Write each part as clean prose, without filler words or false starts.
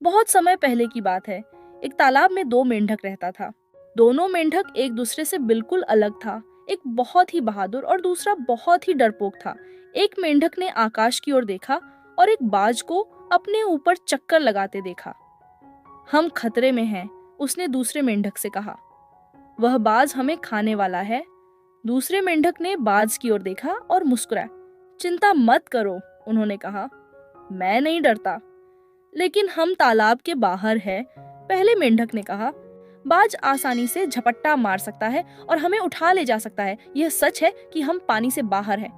बहुत समय पहले की बात है। एक तालाब में दो मेंढक रहता था। दोनों मेंढक एक दूसरे से बिल्कुल अलग था। एक बहुत ही बहादुर और दूसरा बहुत ही डरपोक था। एक मेंढक ने आकाश की ओर देखा और एक बाज को अपने ऊपर चक्कर लगाते देखा। हम खतरे में हैं, उसने दूसरे मेंढक से कहा। वह बाज हमें खाने वाला है। दूसरे मेंढक ने बाज की ओर देखा और मुस्कुराया। चिंता मत करो, उन्होंने कहा, मैं नहीं डरता। लेकिन हम तालाब के बाहर हैं, पहले मेंढक ने कहा। बाज आसानी से झपट्टा मार सकता है और हमें उठा ले जा सकता है। यह सच है कि हम पानी से बाहर हैं,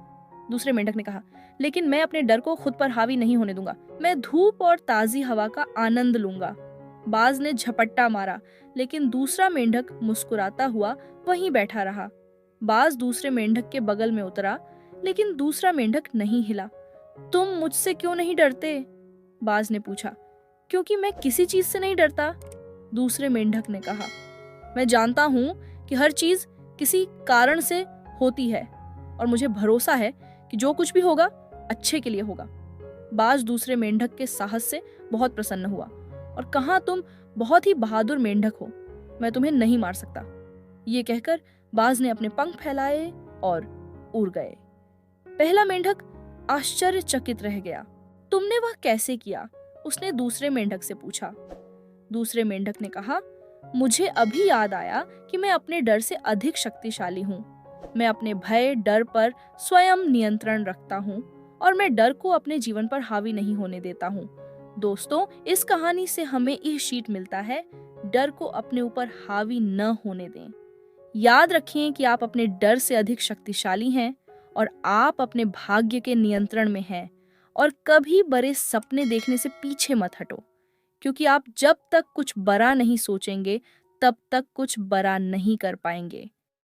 दूसरे मेंढक ने कहा। लेकिन मैं अपने डर को खुद पर हावी नहीं होने दूंगा। मैं धूप और ताजी हवा का आनंद लूंगा। बाज ने झपट्टा मारा, लेकिन दूसरा मेंढक मुस्कुराता हुआ वहीं बैठा रहा। बाज दूसरे मेंढक के बगल में उतरा, लेकिन दूसरा मेंढक नहीं हिला। तुम मुझसे क्यों नहीं डरते? बाज ने पूछा। क्योंकि मैं किसी चीज से नहीं डरता, दूसरे मेंढक ने कहा। मैं जानता हूं कि हर चीज किसी कारण से होती है और मुझे भरोसा है कि जो कुछ भी होगा अच्छे के लिए होगा। बाज दूसरे मेंढक के साहस से बहुत प्रसन्न हुआ और कहा, तुम बहुत ही बहादुर मेंढक हो, मैं तुम्हें नहीं मार सकता। ये कहकर बाज ने अपने पंख फैलाए और उड़ गए। पहला मेंढक आश्चर्यचकित रह गया। तुमने वह कैसे किया? उसने दूसरे मेंढक से पूछा। दूसरे मेंढक ने कहा, मुझे अभी याद आया कि मैं अपने डर से अधिक शक्तिशाली हूँ। मैं अपने भय डर पर स्वयं नियंत्रण रखता हूँ और मैं डर को अपने जीवन पर हावी नहीं होने देता हूँ। दोस्तों, इस कहानी से हमें यह सीख मिलता है, डर को अपने ऊपर हावी न होने दें। याद रखें कि आप अपने डर से अधिक शक्तिशाली हैं और आप अपने भाग्य के नियंत्रण में हैं। और कभी बड़े सपने देखने से पीछे मत हटो, क्योंकि आप जब तक कुछ बड़ा नहीं सोचेंगे तब तक कुछ बड़ा नहीं कर पाएंगे।